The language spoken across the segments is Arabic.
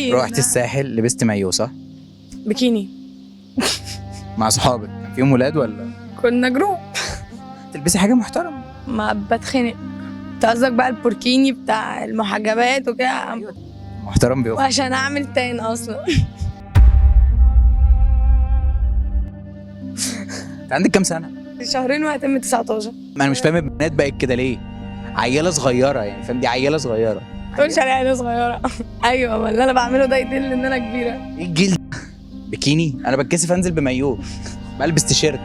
بيكيني. روحت الساحل لبست مايو صح؟ بيكيني. مع صحابك كان فيهم ولاد ولا؟ كنا جروب. تلبسي حاجه محترمه. ما بتخنق. انت قصدك بقى البوركيني بتاع المحجبات وكده؟ محترم بيقف. وعشان اعمل تان اصلا. انت عندك كام سنه؟ شهرين وهتم 19. ما انا مش فاهم البنات بقت كده ليه؟ عيله صغيره يعني فاهم، دي عيله صغيره. ما تقولش عليها انا صغيره. ايوه، ما اللي انا بعمله ده يدل ان انا كبيره. ايه الجيل ده؟ بيكيني؟ انا بتكسف انزل بمايو، بلبس تيشيرت.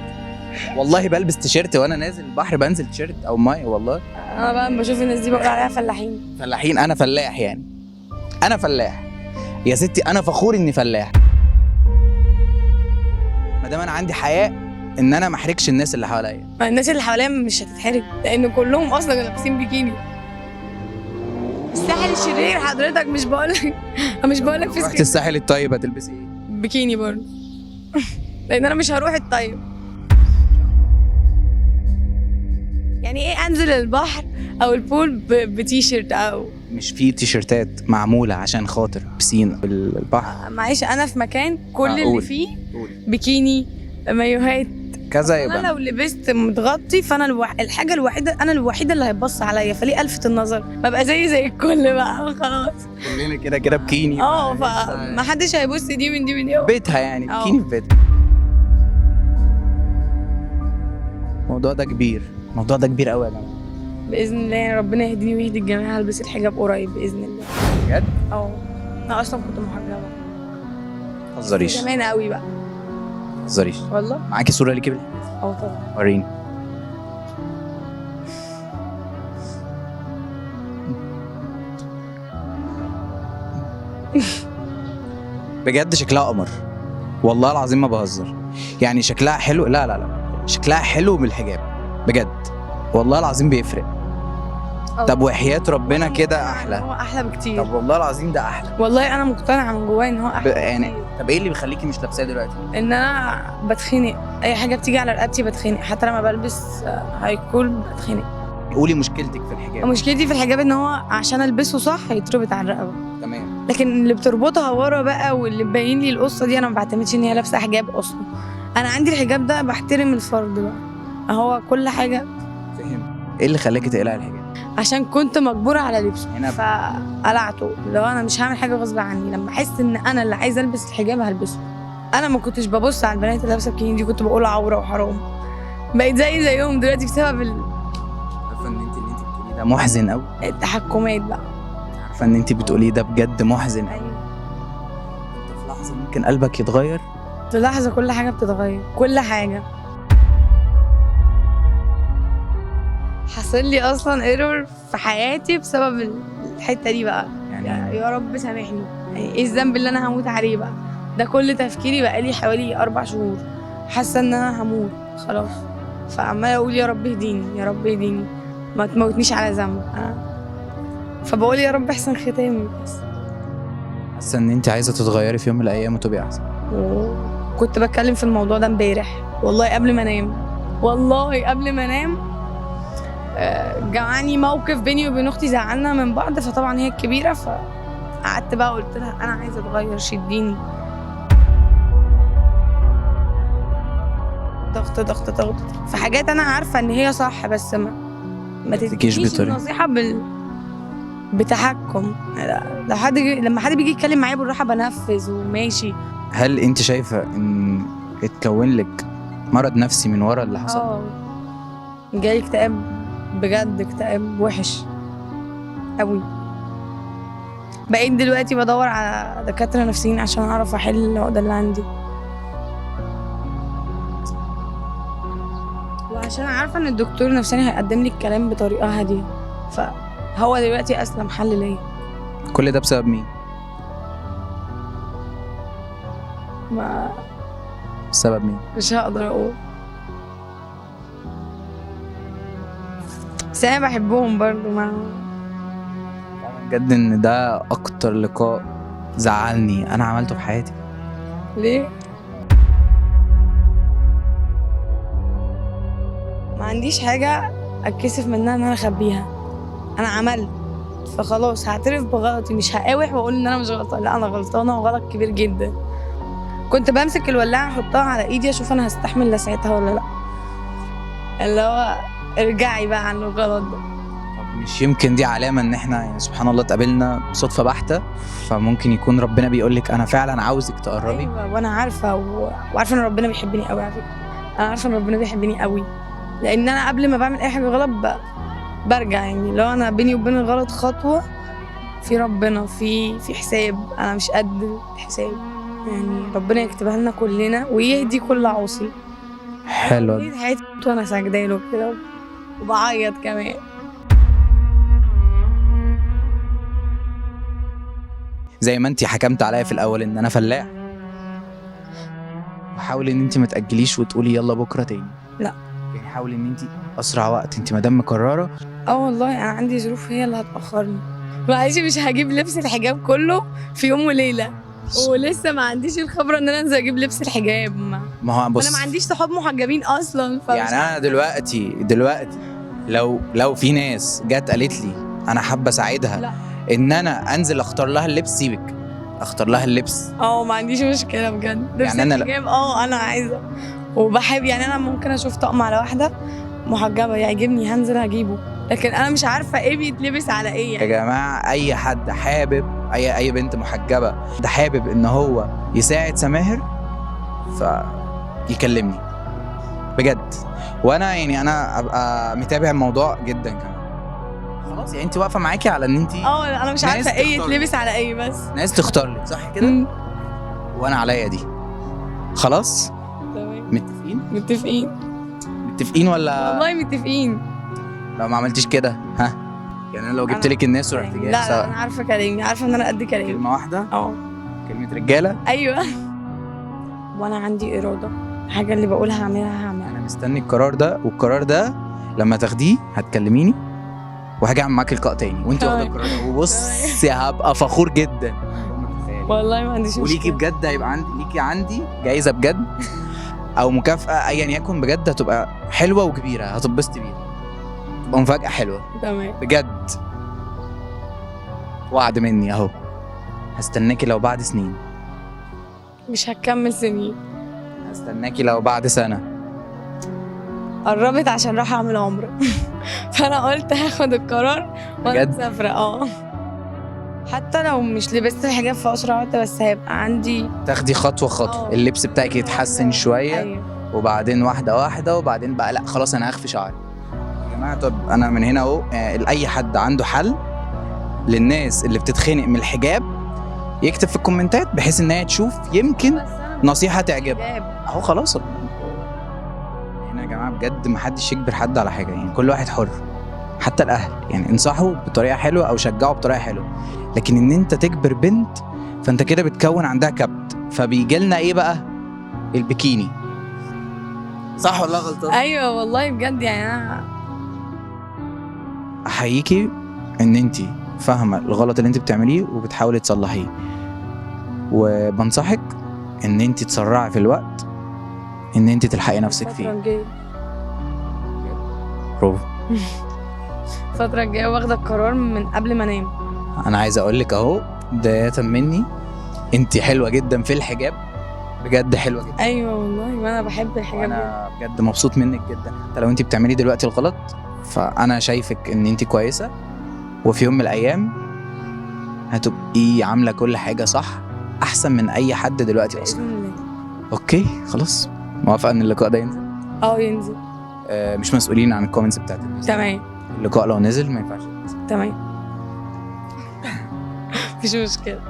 والله بلبس تيشيرت وانا نازل البحر، بنزل تيشيرت او ماي والله. انا بقى بشوف الناس دي بقول عليها فلاحين. فلاحين؟ انا فلاح يعني. انا فلاح يا ستي، انا فخور اني فلاح. ما دام انا عندي حياء ان انا ما احرجش الناس اللي حواليا. ما الناس اللي حواليا مش هتتحرج لان كلهم اصلا لابسين بيكيني. الساحل الشرير حضرتك، مش بقولك في رحت الساحل الطيب هتلبسي ايه؟ بيكيني برضه. لان انا مش هروح الطيب. يعني ايه انزل البحر او البول بتيشيرت او مش في تيشيرتات معموله عشان خاطر بسين البحر؟ معيش انا في مكان كل اللي قول. فيه قول. بيكيني مايوهات كذا انا يبقى. لو لبست متغطي فانا الحاجه الوحيده انا الوحيده اللي هيبص عليا، فليه الفت النظر؟ ببقى زي الكل بقى خلاص. كلنا كده بكيني. فما حدش هيبص دي من دي. بيتها يعني بكيني في بيتها. الموضوع ده كبير، الموضوع ده كبير قوي يا جماعه. باذن الله ربنا يهديني ويهدي الجميع، هلبس الحجاب قريب باذن الله. بجد؟ انا اصلا كنت محجبه. ما تهزريش. زمان قوي بقى. ما تهزريش. والله. معاكي صوره ليكي طبعا. وريني. بجد شكلها قمر، والله العظيم ما بهزر. يعني شكلها حلو. لا شكلها حلو بالحجاب بجد، والله العظيم بيفرق. طب وحياة ربنا كده احلى. هو احلى بكتير. طب والله العظيم ده احلى. والله انا مقتنعه من جوايا ان هو احلى يعني طب ايه اللي بيخليكي مش لابساه دلوقتي؟ ان انا بتخنق، اي حاجه بتيجي على رقبتي بتخنق، حتى لما بلبس هايكول بتخنق. قولي مشكلتك في الحجاب. مشكلتي في الحجاب ان هو عشان البسه صح هيتربط على الرقبه. تمام. لكن اللي بتربطها ورا بقى واللي مبين لي القصه دي انا ما بعتمدش ان هي لابسه حجاب اصلا. انا عندي الحجاب ده بحترم الفرد بقى، هو كل حاجه. فهمت. ايه اللي خلاكي تقلعي الحجاب؟ عشان كنت مجبوره على لبسه هنا فقلعته. لو انا مش هعمل حاجه غصب عني، لما احس ان انا اللي عايزه البس الحجاب هلبسه. انا ما كنتش ببص على البنات اللي لابسه بكيني دي، كنت بقول عوره وحرام. بقيت زيهم دلوقتي بسبب عارفه ان انت اللي انت بتقوليه ده محزن قوي. التحكمات بقى. عارفه ان انت بتقوليه ده بجد محزن قوي. ايوه. انت في لحظه ممكن قلبك يتغير. في لحظه كل حاجه بتتغير، كل حاجه. حصل لي اصلا ايرور في حياتي بسبب الحته دي بقى. يعني يا رب سامحني، يعني ايه الذنب اللي انا هموت عليه بقى؟ ده كل تفكيري بقى لي حوالي 4 شهور حاسه ان انا هموت خلاص، فعماله اقول يا رب اهديني يا رب اهديني، ما تموتنيش على ذنب. فبقول يا رب احسن ختامي بس. حاسه ان انت عايزه تتغيري في يوم من الايام وتبقي احسن. كنت بتكلم في الموضوع ده امبارح والله قبل ما انام. جمعني موقف بيني وبين اختي، زعلنا من بعض، فطبعا هي الكبيره، فقعدت بقى قلت لها انا عايزه اتغير، شديني. ضغط في حاجات انا عارفه ان هي صح، بس ما تديكيش النصيحه بتحكم. لو لما حد بيجي يتكلم معايا بالراحه بنفذ وماشي. هل انت شايفه ان اتكون لك مرض نفسي من ورا اللي حصل؟ جالي اكتئاب بجد، اكتئاب وحش قوي. بقيت دلوقتي بدور على دكاتره نفسيين عشان اعرف احل العقده اللي عندي، وعشان عارفه ان الدكتور النفساني هيقدم لي الكلام بطريقه هاديه، فهو دلوقتي اسلم حل ليا. كل ده بسبب مين؟ بسبب مين؟ مش هقدر اقول، بس انا بحبهم برضو. بجد ان ده اكتر لقاء زعلني انا عملته في حياتي. ليه؟ ما عنديش حاجه اتكسف منها ان انا اخبيها. انا عملت فخلاص هعترف بغلطي، مش هقاوح واقول ان انا مش غلطانه، لا انا غلطانه وغلط كبير جدا. كنت بمسك الولاعه احطها على ايدي اشوف انا هستحمل لساعتها ولا لا، اللي هو ارجعي بقى عن الغلط ده. طب مش يمكن دي علامه ان احنا يعني سبحان الله اتقابلنا صدفه بحته، فممكن يكون ربنا بيقول لك انا فعلا عاوزك تقربي؟ ايوه وانا عارفه وعارفه ان ربنا بيحبني قوي على فكره، انا عارفه ان ربنا بيحبني قوي، لان انا قبل ما بعمل اي حاجه غلط برجع، يعني لو انا بيني وبين الغلط خطوه، في ربنا في حساب، انا مش قد الحساب، يعني ربنا يكتبها لنا كلنا ويهدي كل عاصي. حلو. بقيت حياتي وانا ساجده له كده وبعيط كمان. زي ما انت حكمت عليا في الاول ان انا فلاح، وحاولي ان انت ما تاجليش وتقولي يلا بكره تاني. لا، يعني حاولي ان انت اسرع وقت، انت ما دام مقرره. والله انا عندي ظروف هي اللي هتاخرني، معلش مش هجيب لبس الحجاب كله في يوم وليله، ولسه ما عنديش الخبره ان انا انزل اجيب لبس الحجاب، ما هو بص، انا ما عنديش صحاب محجبين اصلا، يعني انا دلوقتي لو في ناس جت قالت لي انا حابه اساعدها، لا. ان انا انزل اختار لها اللبس، سيبك اختار لها اللبس. ما عنديش مشكله بجد، لبس يعني أنا الحجاب انا عايزه وبحب، يعني انا ممكن اشوف طقم على واحده محجبه يعجبني هنزل هجيبه، لكن انا مش عارفه ايه بيتلبس على ايه يا يعني. جماعه اي حد حابب، اي بنت محجبه ده حابب ان هو يساعد سماهر فيكلمني بجد، وانا يعني انا ابقى متابع الموضوع جدا كمان. خلاص يعني انت واقفه معاكي على ان انت انا مش عارفه ايه يتلبس على ايه، بس ناس تختار لك صح كده. وانا عليا دي خلاص. تمام متفقين ولا والله متفقين. لو ما عملتش كده ها، يعني انا لو جبت لك الناس ورحت جاي لا انا عارفه كلامي، عارفه ان انا قد كلامي. كلمه واحده، كلمه رجاله. ايوه وانا عندي اراده، الحاجه اللي بقولها هعملها. انا مستني القرار ده، والقرار ده لما تاخديه هتكلميني وهاجي اعمل معاكي لقاء تاني وانت واخده القرار ده، وبصي هبقى فخور جدا والله ما عنديش مشكله. وليكي بجد هيبقى عندي جايزه بجد او مكافاه ايا يكن، بجد هتبقى حلوه وكبيره، هتتبسطي بيها، تبقى مفاجاه حلوه. تمام بجد وعد مني اهو، هستناكي لو بعد سنين، مش هكمل سنين، هستناكي لو بعد سنه. قربت عشان راح اعمل عمره فانا قلت هاخد القرار وانا بجد؟ مسافره حتى لو مش لبست الحجاب في اسرع وقت، بس هيبقى عندي تاخدي خطوه اللبس بتاعك يتحسن شويه. أيوة. وبعدين واحده وبعدين بقى لا خلاص انا هخفي شعري يا جماعه. طب انا من هنا اهو، لاي حد عنده حل للناس اللي بتتخنق من الحجاب يكتب في الكومنتات بحيث ان هي تشوف يمكن نصيحه تعجبها اهو. خلاص هنا يا جماعه بجد محدش يجبر حد على حاجه، يعني كل واحد حر، حتى الاهل يعني انصحوا بطريقه حلوه او شجعوا بطريقه حلوه، لكن ان انت تجبر بنت فانت كده بتكون عندها كبت، فبيجي لنا ايه بقى؟ البكيني. صح ولا غلطان؟ ايوه والله بجد، يعني انا احييكي ان انت فاهمه الغلط اللي انت بتعمليه وبتحاولي تصلحيه، وبنصحك ان انت تسرعي في الوقت ان انت تلحقي نفسك فيه. برافو. الفترة الجاية واخدة القرار من قبل ما انام. انا عايز اقول لك اهو بداية مني، انت حلوة جدا في الحجاب، بجد حلوة جدا. ايوه والله وانا بحب الحجاب، انا بجد مبسوط منك جدا. حتى لو انت بتعملي دلوقتي الغلط فانا شايفك ان انت كويسة، وفي يوم من الايام هتبقي عاملة كل حاجة صح احسن من اي حد دلوقتي اصلا. بإذن الله. اوكي خلاص، موافقة ان اللقاء ده ينزل؟ ينزل. مش مسؤولين عن الكومنتس بتاعتك. تمام. اللقاء لو نزل ما ينفعش. تمام. مفيش مشكلة.